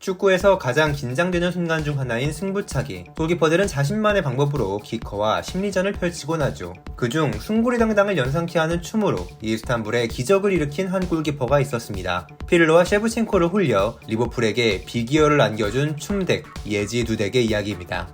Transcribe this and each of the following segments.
축구에서 가장 긴장되는 순간 중 하나인 승부차기. 골키퍼들은 자신만의 방법으로 키커와 심리전을 펼치곤 하죠. 그중 숭구리당당을 연상케 하는 춤으로 이스탄불에 기적을 일으킨 한 골키퍼가 있었습니다. 피를로와 셰브첸코를 홀려 리버풀에게 비기어를 안겨준 춤덱 예지 두덱의 이야기입니다.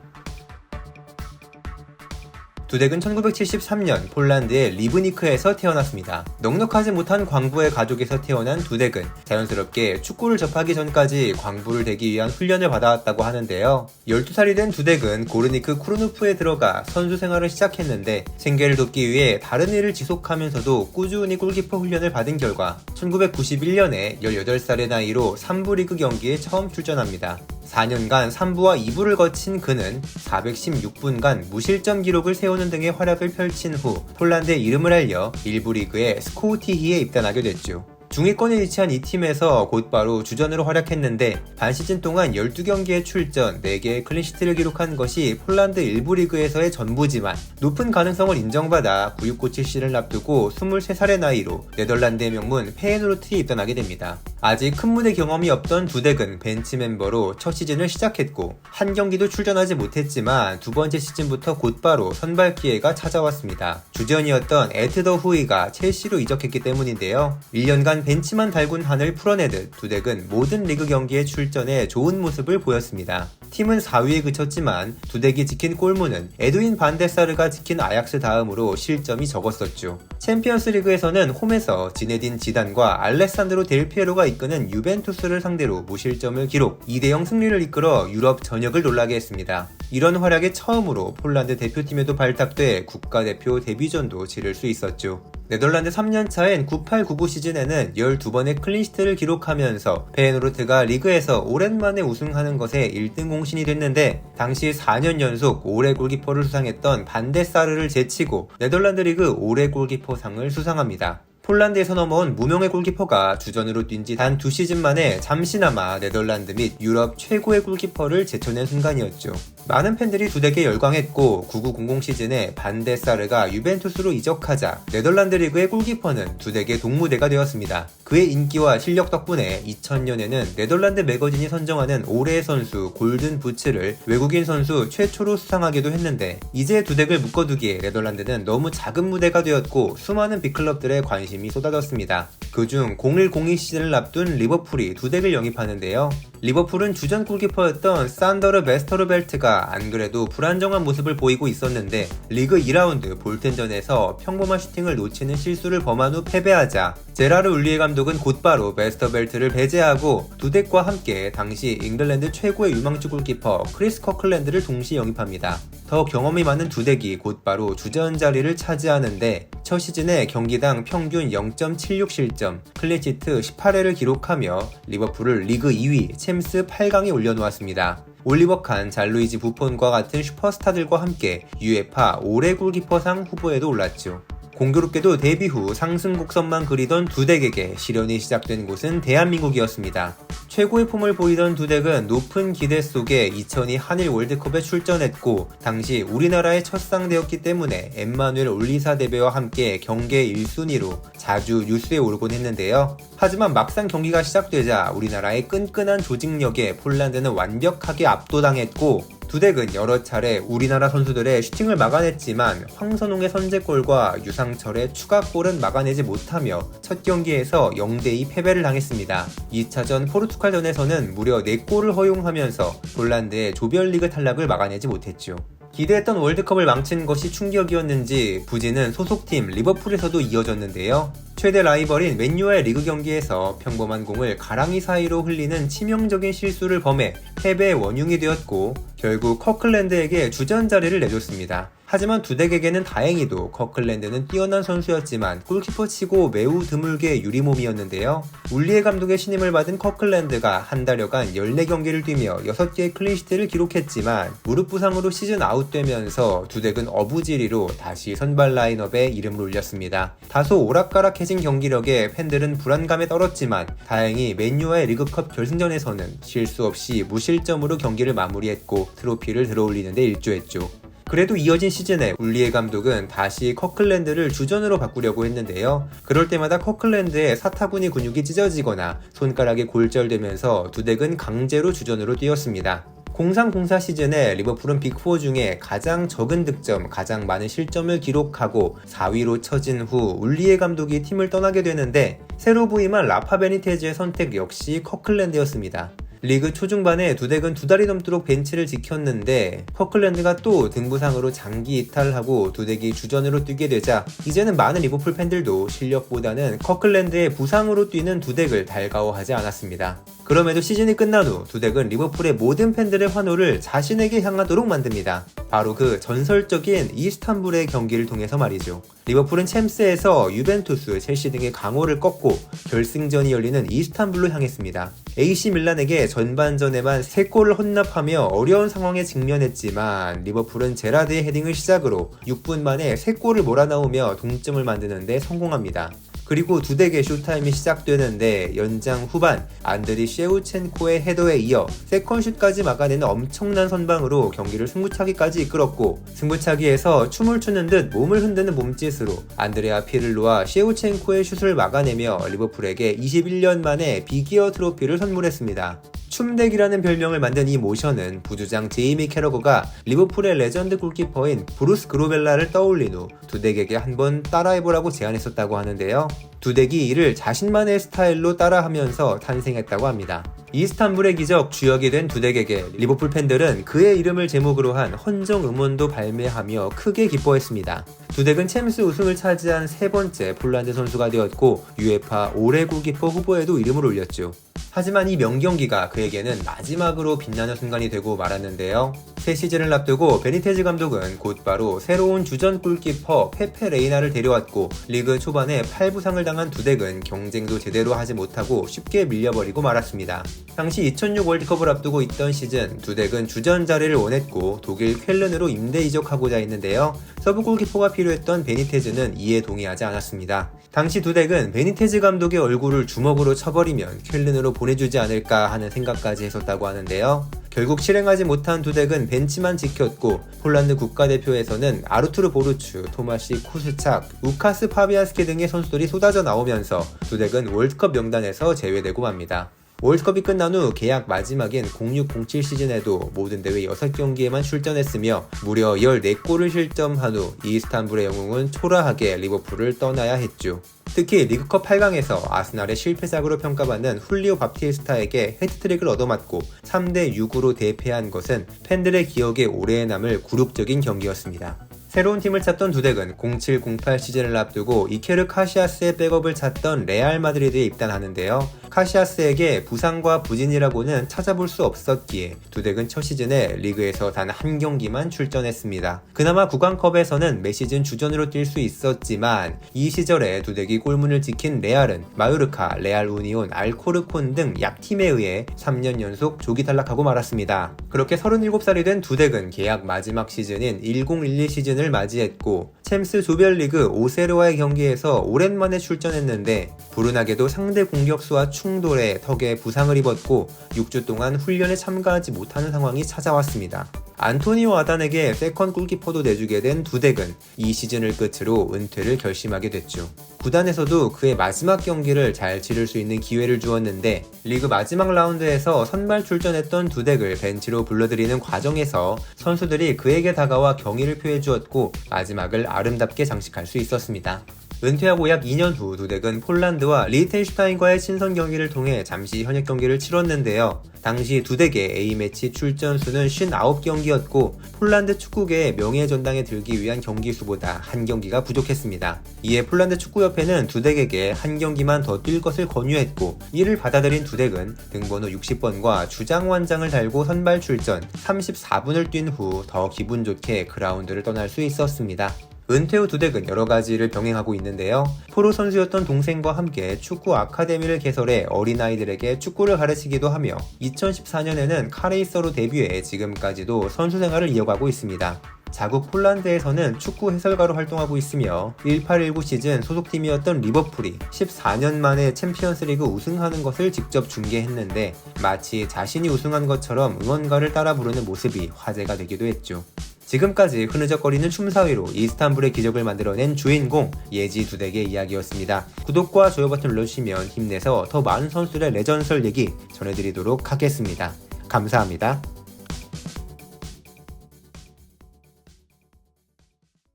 두덱은 1973년 폴란드의 리브니크에서 태어났습니다. 넉넉하지 못한 광부의 가족에서 태어난 두덱은 자연스럽게 축구를 접하기 전까지 광부를 되기 위한 훈련을 받아왔다고 하는데요. 12살이 된 두덱은 고르니크 쿠르누프에 들어가 선수 생활을 시작했는데 생계를 돕기 위해 다른 일을 지속하면서도 꾸준히 골키퍼 훈련을 받은 결과 1991년에 18살의 나이로 3부 리그 경기에 처음 출전합니다. 4년간 3부와 2부를 거친 그는 416분간 무실점 기록을 세우는 등의 활약을 펼친 후 폴란드의 이름을 알려 1부 리그의 스코우티히에 입단하게 됐죠. 중위권에 위치한 이 팀에서 곧바로 주전으로 활약했는데 반 시즌 동안 12경기에 출전, 4개의 클린시트를 기록한 것이 폴란드 1부 리그에서의 전부지만 높은 가능성을 인정받아 구육고 출시를 앞두고 23살의 나이로 네덜란드의 명문 페예노르트에 입단하게 됩니다. 아직 큰 무대 경험이 없던 두덱은 벤치 멤버로 첫 시즌을 시작했고 한 경기도 출전하지 못했지만 두 번째 시즌부터 곧바로 선발 기회가 찾아왔습니다. 주전이었던 에트 더 후이가 첼시로 이적했기 때문인데요. 1년간 벤치만 달군 한을 풀어내듯 두덱은 모든 리그 경기에 출전해 좋은 모습을 보였습니다. 팀은 4위에 그쳤지만 두덱이 지킨 골문은 에드윈 반데사르가 지킨 아약스 다음으로 실점이 적었었죠. 챔피언스 리그에서는 홈에서 지네딘 지단과 알레산드로 델 피에로가 이끄는 유벤투스를 상대로 무실점을 기록, 2대0 승리를 이끌어 유럽 전역을 놀라게 했습니다. 이런 활약에 처음으로 폴란드 대표팀에도 발탁돼 국가대표 데뷔전도 치를 수 있었죠. 네덜란드 3년차인 98-99 시즌에는 12번의 클린시트를 기록하면서 페예노르트가 리그에서 오랜만에 우승하는 것에 1등 공신이 됐는데 당시 4년 연속 올해 골키퍼를 수상했던 반데사르를 제치고 네덜란드 리그 올해 골키퍼상을 수상합니다. 폴란드에서 넘어온 무명의 골키퍼가 주전으로 뛴 지 단 2시즌 만에 잠시나마 네덜란드 및 유럽 최고의 골키퍼를 제쳐낸 순간이었죠. 많은 팬들이 두덱에 열광했고 99-00 시즌에 반데사르가 유벤투스로 이적하자 네덜란드 리그의 골키퍼는 두덱의 동무대가 되었습니다. 그의 인기와 실력 덕분에 2000년에는 네덜란드 매거진이 선정하는 올해의 선수 골든 부츠를 외국인 선수 최초로 수상하기도 했는데 이제 두덱을 묶어두기에 네덜란드는 너무 작은 무대가 되었고 수많은 빅클럽들의 관심이 쏟아졌습니다. 그중 01-02 시즌을 앞둔 리버풀이 두덱을 영입하는데요. 리버풀은 주전 골키퍼였던 산더르 베스터르벨트가 안 그래도 불안정한 모습을 보이고 있었는데 리그 2라운드 볼텐전에서 평범한 슈팅을 놓치는 실수를 범한 후 패배하자 제라르 울리에 감독은 곧바로 베스터벨트를 배제하고 두덱과 함께 당시 잉글랜드 최고의 유망주 골키퍼 크리스 커클랜드를 동시에 영입합니다. 더 경험이 많은 두덱이 곧바로 주전 자리를 차지하는데 첫 시즌에 경기당 평균 0.76 실점, 클린시트 18회를 기록하며 리버풀을 리그 2위, 챔스 8강에 올려놓았습니다. 올리버 칸, 잘루이지 부폰과 같은 슈퍼스타들과 함께 UEFA 올해 골키퍼상 후보에도 올랐죠. 공교롭게도 데뷔 후 상승 곡선만 그리던 두덱에게 시련이 시작된 곳은 대한민국이었습니다. 최고의 폼을 보이던 두덱은 높은 기대 속에 2002 한일 월드컵에 출전했고 당시 우리나라의 첫 상대였기 때문에 엠마누엘 올리사 대배와 함께 경계 1순위로 자주 뉴스에 오르곤 했는데요. 하지만 막상 경기가 시작되자 우리나라의 끈끈한 조직력에 폴란드는 완벽하게 압도당했고 두덱은 여러 차례 우리나라 선수들의 슈팅을 막아냈지만 황선홍의 선제골과 유상철의 추가골은 막아내지 못하며 첫 경기에서 0대2 패배를 당했습니다. 2차전 포르투갈전에서는 무려 4골을 허용하면서 폴란드의 조별리그 탈락을 막아내지 못했죠. 기대했던 월드컵을 망친 것이 충격이었는지 부진은 소속팀 리버풀에서도 이어졌는데요. 최대 라이벌인 맨유와의 리그 경기에서 평범한 공을 가랑이 사이로 흘리는 치명적인 실수를 범해 패배의 원흉이 되었고 결국 커클랜드에게 주전 자리를 내줬습니다. 하지만 두덱에게는 다행히도 커클랜드는 뛰어난 선수였지만 골키퍼치고 매우 드물게 유리몸이었는데요. 울리에 감독의 신임을 받은 커클랜드가 한 달여간 14경기를 뛰며 6개의 클린시트를 기록했지만 무릎 부상으로 시즌 아웃되면서 두덱은 어부지리로 다시 선발 라인업에 이름을 올렸습니다. 다소 오락가락해진 경기력에 팬들은 불안감에 떨었지만 다행히 맨유와의 리그컵 결승전에서는 실수 없이 무실점으로 경기를 마무리했고 트로피를 들어올리는 데 일조했죠. 그래도 이어진 시즌에 울리에 감독은 다시 커클랜드를 주전으로 바꾸려고 했는데요. 그럴 때마다 커클랜드의 사타구니 근육이 찢어지거나 손가락이 골절되면서 두덱은 강제로 주전으로 뛰었습니다. 03-04 시즌에 리버풀은 빅4 중에 가장 적은 득점, 가장 많은 실점을 기록하고 4위로 처진 후 울리에 감독이 팀을 떠나게 되는데 새로 부임한 라파 베니테즈의 선택 역시 커클랜드였습니다. 리그 초중반에 두덱은 2달이 넘도록 벤치를 지켰는데 커클랜드가 또 등부상으로 장기 이탈하고 두덱이 주전으로 뛰게 되자 이제는 많은 리버풀 팬들도 실력보다는 커클랜드의 부상으로 뛰는 두덱을 달가워하지 않았습니다. 그럼에도 시즌이 끝난 후 두덱은 리버풀의 모든 팬들의 환호를 자신에게 향하도록 만듭니다. 바로 그 전설적인 이스탄불의 경기를 통해서 말이죠. 리버풀은 챔스에서 유벤투스, 첼시 등의 강호를 꺾고 결승전이 열리는 이스탄불로 향했습니다. AC 밀란에게 전반전에만 3골을 헌납하며 어려운 상황에 직면했지만 리버풀은 제라드의 헤딩을 시작으로 6분 만에 3골을 몰아넣으며 동점을 만드는 데 성공합니다. 그리고 두덱의 쇼타임이 시작되는데 연장 후반 안드리 셰우첸코의 헤더에 이어 세컨슛까지 막아내는 엄청난 선방으로 경기를 승부차기까지 이끌었고 승부차기에서 춤을 추는 듯 몸을 흔드는 몸짓으로 안드레아 피를로와 셰우첸코의 슛을 막아내며 리버풀에게 21년 만에 비기어 트로피를 선물했습니다. 춤덱이라는 별명을 만든 이 모션은 부주장 제이미 캐러거가 리버풀의 레전드 골키퍼인 브루스 그로벨라를 떠올린 후 두덱에게 한번 따라해보라고 제안했었다고 하는데요. 두덱이 이를 자신만의 스타일로 따라하면서 탄생했다고 합니다. 이스탄불의 기적 주역이 된 두덱에게 리버풀 팬들은 그의 이름을 제목으로 한 헌정 음원도 발매하며 크게 기뻐했습니다. 두덱은 챔스 우승을 차지한 3번째 폴란드 선수가 되었고 UEFA 올해 골키퍼 후보에도 이름을 올렸죠. 하지만 이 명경기가 그에게는 마지막으로 빛나는 순간이 되고 말았는데요. 새 시즌을 앞두고 베니테즈 감독은 곧바로 새로운 주전 골키퍼 페페 레이나를 데려왔고 리그 초반에 8부상을 당한 두덱은 경쟁도 제대로 하지 못하고 쉽게 밀려버리고 말았습니다. 당시 2006 월드컵을 앞두고 있던 시즌 두덱은 주전 자리를 원했고 독일 쾰른으로 임대 이적하고자 했는데요. 서브 골키퍼가 필요했던 베니테즈는 이에 동의하지 않았습니다. 당시 두덱은 베니테즈 감독의 얼굴을 주먹으로 쳐버리면 쾰른으로 보내주지 않을까 하는 생각까지 했었다고 하는데요. 결국 실행하지 못한 두덱은 벤치만 지켰고 폴란드 국가대표에서는 아르투르 보루츠, 토마시 쿠스착, 우카스 파비안스키 등의 선수들이 쏟아져 나오면서 두덱은 월드컵 명단에서 제외되고 맙니다. 월드컵이 끝난 후 계약 마지막인 06-07 시즌에도 모든 대회 6경기에만 출전했으며 무려 14골을 실점한 후 이스탄불의 영웅은 초라하게 리버풀을 떠나야 했죠. 특히 리그컵 8강에서 아스날의 실패작으로 평가받는 훌리오 밥티스타에게 헤트트릭을 얻어맞고 3대6으로 대패한 것은 팬들의 기억에 오래 남을 굴욕적인 경기였습니다. 새로운 팀을 찾던 두덱은 07-08 시즌을 앞두고 이케르 카시아스의 백업을 찾던 레알 마드리드에 입단하는데요. 카시아스에게 부상과 부진이라고는 찾아볼 수 없었기에 두덱은 첫 시즌에 리그에서 단 한 경기만 출전했습니다. 그나마 구강컵에서는 매 시즌 주전으로 뛸 수 있었지만 이 시절에 두덱이 골문을 지킨 레알은 마요르카, 레알 우니온, 알코르콘 등 약팀에 의해 3년 연속 조기 탈락하고 말았습니다. 그렇게 37살이 된 두덱은 계약 마지막 시즌인 10-12 시즌을 맞이했고 챔스 조별리그 오세르와의 경기에서 오랜만에 출전했는데 불운하게도 상대 공격수와 충돌해 턱에 부상을 입었고 6주 동안 훈련에 참가하지 못하는 상황이 찾아왔습니다. 안토니오 아단에게 세컨 골키퍼도 내주게 된 두덱은 이 시즌을 끝으로 은퇴를 결심하게 됐죠. 구단에서도 그의 마지막 경기를 잘 치를 수 있는 기회를 주었는데 리그 마지막 라운드에서 선발 출전했던 두덱을 벤치로 불러들이는 과정에서 선수들이 그에게 다가와 경의를 표해주었고 마지막을 아름답게 장식할 수 있었습니다. 은퇴하고 약 2년 후 두덱은 폴란드와 리히텐슈타인과의 친선 경기를 통해 잠시 현역 경기를 치렀는데요. 당시 두덱의 A매치 출전 수는 59경기였고 폴란드 축구계의 명예전당에 들기 위한 경기 수보다 한 경기가 부족했습니다. 이에 폴란드 축구협회는 두덱에게 한 경기만 더 뛸 것을 권유했고 이를 받아들인 두덱은 등번호 60번과 주장완장을 달고 선발 출전 34분을 뛴 후 더 기분 좋게 그라운드를 떠날 수 있었습니다. 은퇴 후 두덱은 여러가지를 병행하고 있는데요. 프로 선수였던 동생과 함께 축구 아카데미를 개설해 어린아이들에게 축구를 가르치기도 하며 2014년에는 카레이서로 데뷔해 지금까지도 선수 생활을 이어가고 있습니다. 자국 폴란드에서는 축구 해설가로 활동하고 있으며 18-19 시즌 소속팀이었던 리버풀이 14년 만에 챔피언스리그 우승하는 것을 직접 중계했는데 마치 자신이 우승한 것처럼 응원가를 따라 부르는 모습이 화제가 되기도 했죠. 지금까지 흐느적거리는 춤 사위로 이스탄불의 기적을 만들어낸 주인공 예지 두덱의 이야기였습니다. 구독과 좋아요 버튼 눌러주시면 힘내서 더 많은 선수들의 레전설 얘기 전해드리도록 하겠습니다. 감사합니다.